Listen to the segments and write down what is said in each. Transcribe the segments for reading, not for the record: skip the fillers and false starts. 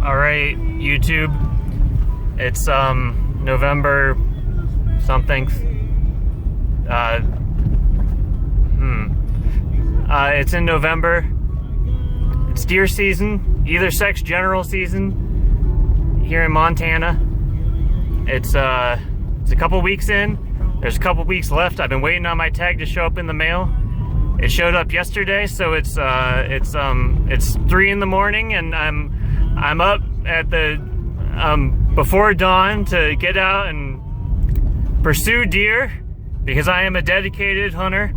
Alright, YouTube. It's November something. It's in November. It's deer season, either sex general season here in Montana. It's a couple weeks in. There's a couple weeks left. I've been waiting on my tag to show up in the mail. It showed up yesterday, so it's 3 in the morning, and I'm up at the before dawn to get out and pursue deer, because I am a dedicated hunter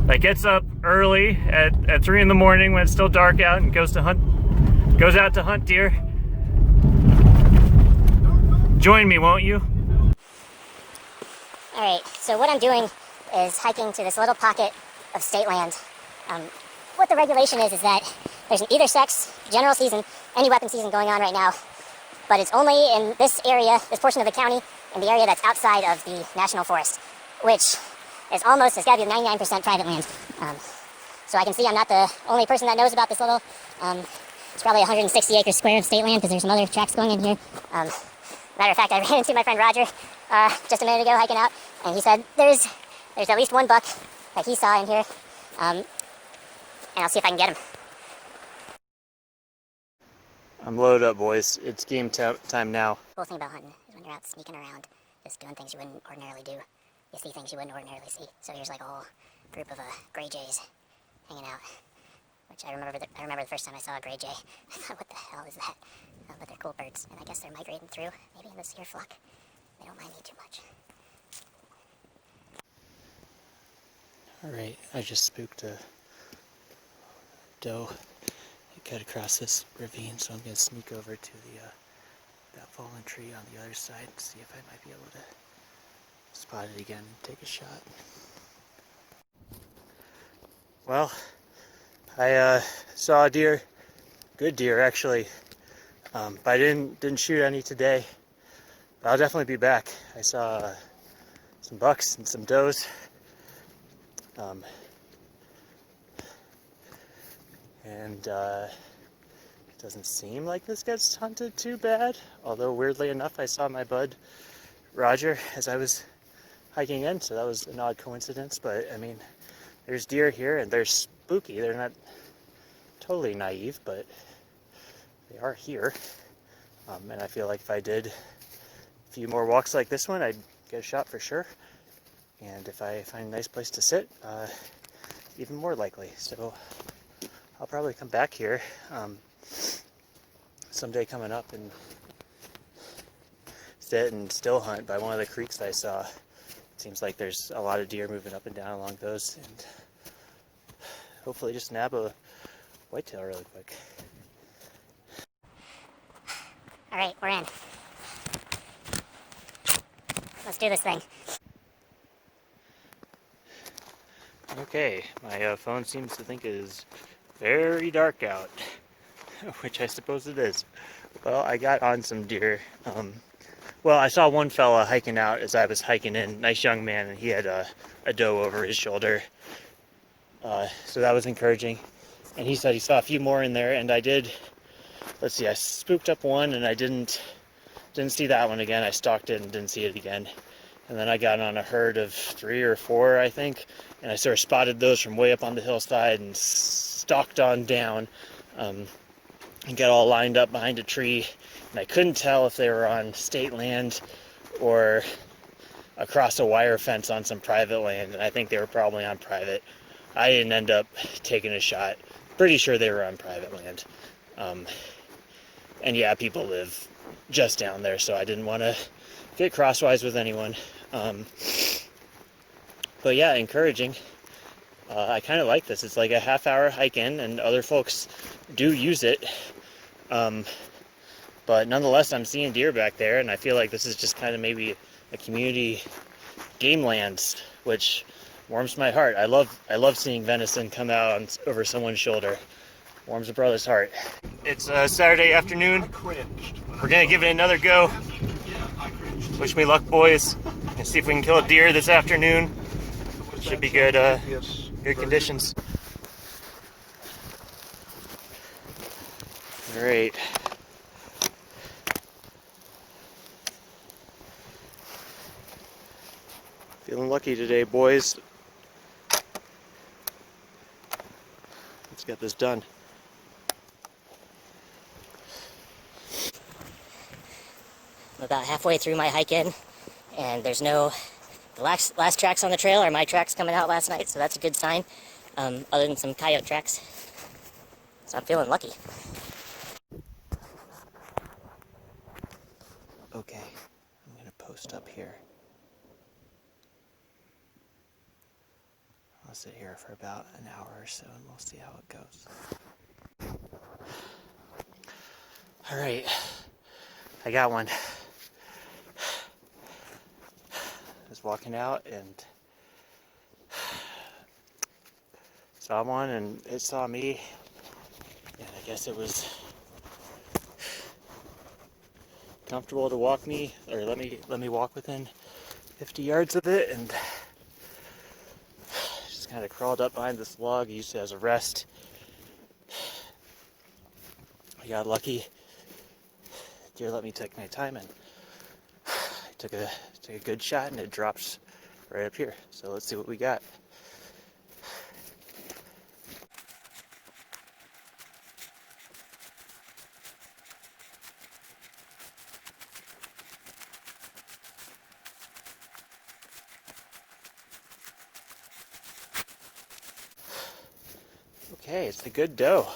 that gets up early at 3 in the morning when it's still dark out and goes out to hunt deer. Join me, won't you? Alright, so what I'm doing is hiking to this little pocket of state land. What the regulation is that there's an either sex, general season, any weapon season going on right now, but it's only in this area, this portion of the county, in the area that's outside of the national forest, which is almost, it's got to be 99% private land. So I can see I'm not the only person that knows about this little, it's probably 160 acres square of state land, because there's some other tracks going in here. Matter of fact, I ran into my friend Roger just a minute ago hiking out, and he said there's at least one buck that he saw in here, and I'll see if I can get him. I'm loaded up, boys. It's game time now. The cool thing about hunting is when you're out sneaking around, just doing things you wouldn't ordinarily do. You see things you wouldn't ordinarily see. So here's like a whole group of gray jays hanging out, which I remember the first time I saw a gray jay. I thought, what the hell is that? But they're cool birds, and I guess they're migrating through, maybe in this deer flock. They don't mind me too much. Alright, I just spooked a doe. It cut across this ravine, so I'm going to sneak over to that fallen tree on the other side and see if I might be able to spot it again and take a shot. Well, I saw a deer, good deer actually, but I didn't shoot any today. But I'll definitely be back. I saw some bucks and some does. It doesn't seem like this gets hunted too bad, although weirdly enough I saw my bud Roger as I was hiking in, so that was an odd coincidence. But I mean, there's deer here and they're spooky. They're not totally naive, but they are here, and I feel like if I did a few more walks like this one, I'd get a shot for sure. And if I find a nice place to sit, even more likely. So I'll probably come back here someday coming up and sit and still hunt by one of the creeks that I saw. It seems like there's a lot of deer moving up and down along those, and hopefully just nab a whitetail really quick. Alright, we're in. Let's do this thing. Okay, my phone seems to think it is very dark out, which I suppose it is. Well, I got on some deer. Well, I saw one fella hiking out as I was hiking in, nice young man, and he had a doe over his shoulder. So that was encouraging. And he said he saw a few more in there, and I did, let's see, I spooked up one and I didn't see that one again. I stalked it and didn't see it again. And then I got on a herd of 3 or 4, I think, and I sort of spotted those from way up on the hillside and stalked on down, and got all lined up behind a tree. And I couldn't tell if they were on state land or across a wire fence on some private land, and I think they were probably on private. I didn't end up taking a shot. Pretty sure they were on private land. And yeah, people live just down there, so I didn't want to get crosswise with anyone. But yeah, encouraging. I kind of like this. It's like a half-hour hike in, and other folks do use it. But nonetheless, I'm seeing deer back there, and I feel like this is just kind of maybe a community game lands, which warms my heart. I love seeing venison come out over someone's shoulder. Warms a brother's heart. It's Saturday afternoon. We're gonna give it another go. Wish me luck, boys, and see if we can kill a deer this afternoon. Should be good, good conditions. All right, Feeling lucky today, boys. Let's get this done. I'm about halfway through my hike in, and there's no... The last tracks on the trail are my tracks coming out last night, so that's a good sign, other than some coyote tracks. So I'm feeling lucky. Okay, I'm gonna post up here. I'll sit here for about an hour or so and we'll see how it goes. All right, I got one. I was walking out and saw one and it saw me, and I guess it was comfortable to walk me, or let me walk within 50 yards of it, and just kind of crawled up behind this log, used it as a rest. I got lucky. Deer let me take my time, and I took a good shot, and it drops right up here. So let's see what we got. Okay, it's a good doe.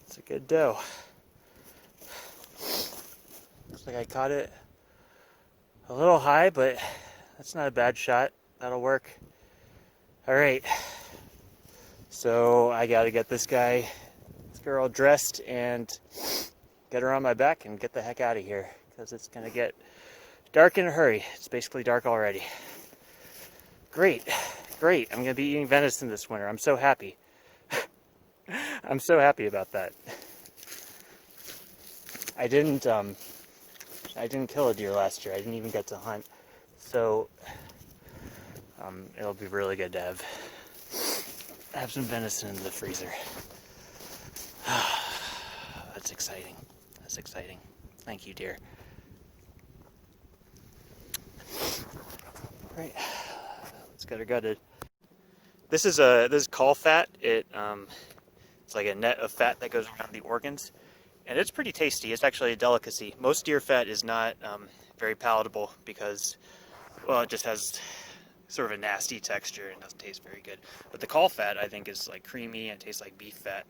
It's a good doe. Looks like I caught it a little high, but that's not a bad shot. That'll work. All right. So I gotta get this girl dressed and get her on my back and get the heck out of here, because it's gonna get dark in a hurry. It's basically dark already. Great. I'm gonna be eating venison this winter. I'm so happy. I'm so happy about that. I didn't kill a deer last year. I didn't even get to hunt. So it'll be really good to have some venison in the freezer. That's exciting. That's exciting. Thank you, dear. All right. Let's get her gutted. This is caul fat. It's like a net of fat that goes around the organs, and it's pretty tasty. It's actually a delicacy. Most deer fat is not very palatable because, well, it just has sort of a nasty texture and doesn't taste very good. But the caul fat, I think, is like creamy and tastes like beef fat.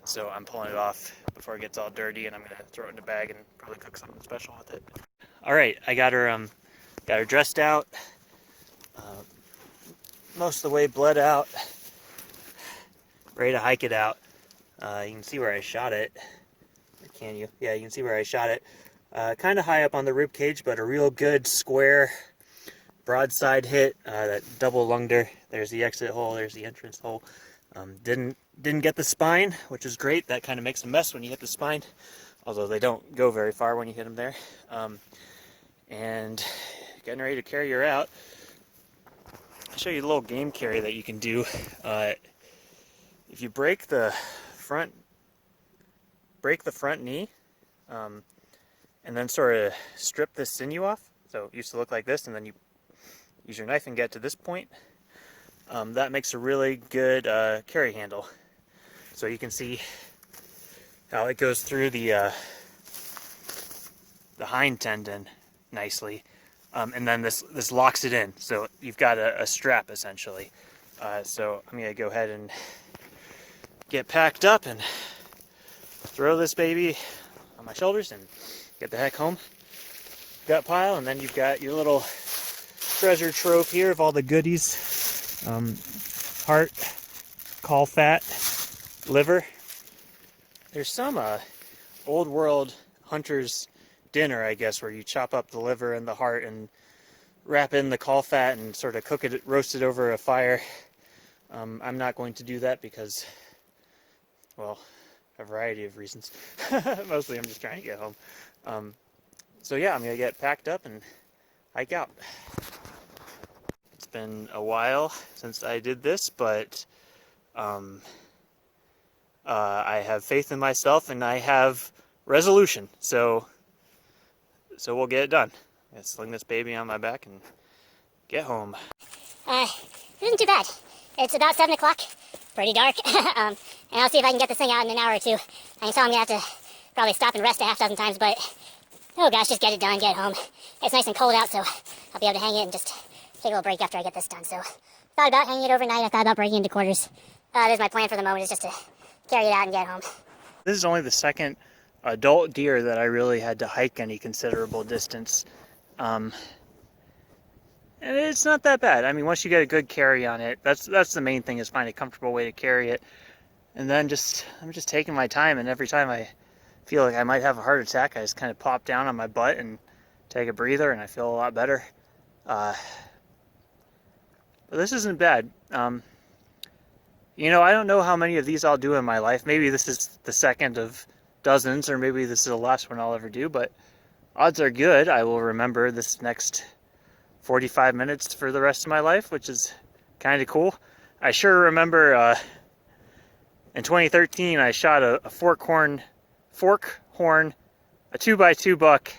So I'm pulling it off before it gets all dirty, and I'm gonna throw it in a bag and probably cook something special with it. All right, I got her dressed out. Most of the way bled out, ready to hike it out. You can see where I shot it. Or can you? Yeah, you can see where I shot it. Kind of high up on the rib cage, but a real good square broadside hit. That double lunged her. There's the exit hole. There's the entrance hole. Didn't get the spine, which is great. That kind of makes a mess when you hit the spine, although they don't go very far when you hit them there. And getting ready to carry her out. I'll show you a little game carry that you can do. If you break the front knee, and then sort of strip this sinew off. So it used to look like this, and then you use your knife and get to this point. That makes a really good carry handle. So you can see how it goes through the hind tendon nicely. And then this locks it in, so you've got a strap essentially. So I'm gonna go ahead and get packed up and throw this baby on my shoulders and get the heck home. Gut pile, and then you've got your little treasure trove here of all the goodies. Heart, caul fat, liver. There's some old world hunter's dinner, I guess, where you chop up the liver and the heart and wrap in the caul fat and sort of cook it, roast it over a fire. I'm not going to do that because, well, a variety of reasons. Mostly I'm just trying to get home. So yeah, I'm going to get packed up and hike out. It's been a while since I did this, but I have faith in myself and I have resolution. So so we'll get it done. I'm gonna sling this baby on my back and get home. It isn't too bad. It's about 7 o'clock, pretty dark, and I'll see if I can get this thing out in an hour or two. I saw I'm gonna have to probably stop and rest a half dozen times, but oh gosh, just get it done, get it home. It's nice and cold out, so I'll be able to hang it and just take a little break after I get this done. So thought about hanging it overnight. I thought about breaking into quarters. This is my plan for the moment, is just to carry it out and get home. This is only the second adult deer that I really had to hike any considerable distance. And it's not that bad. I mean, once you get a good carry on it, that's the main thing, is find a comfortable way to carry it. And then I'm just taking my time, and every time I feel like I might have a heart attack, I just kind of pop down on my butt and take a breather, and I feel a lot better. But this isn't bad. You know, I don't know how many of these I'll do in my life. Maybe this is the second of dozens, or maybe this is the last one I'll ever do, but odds are good I will remember this next 45 minutes for the rest of my life, which is kind of cool. I sure remember in 2013 I shot a fork horn, a 2x2 buck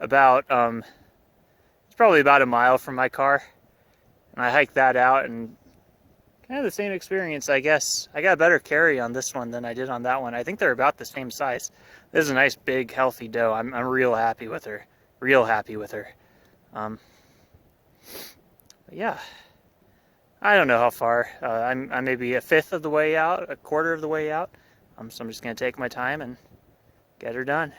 about, it's probably about a mile from my car. And I hiked that out, and kind of the same experience, I guess. I got a better carry on this one than I did on that one. I think they're about the same size. This is a nice, big, healthy doe. I'm real happy with her. Real happy with her. But yeah. I don't know how far. I'm maybe a fifth of the way out, a quarter of the way out. So I'm just going to take my time and get her done.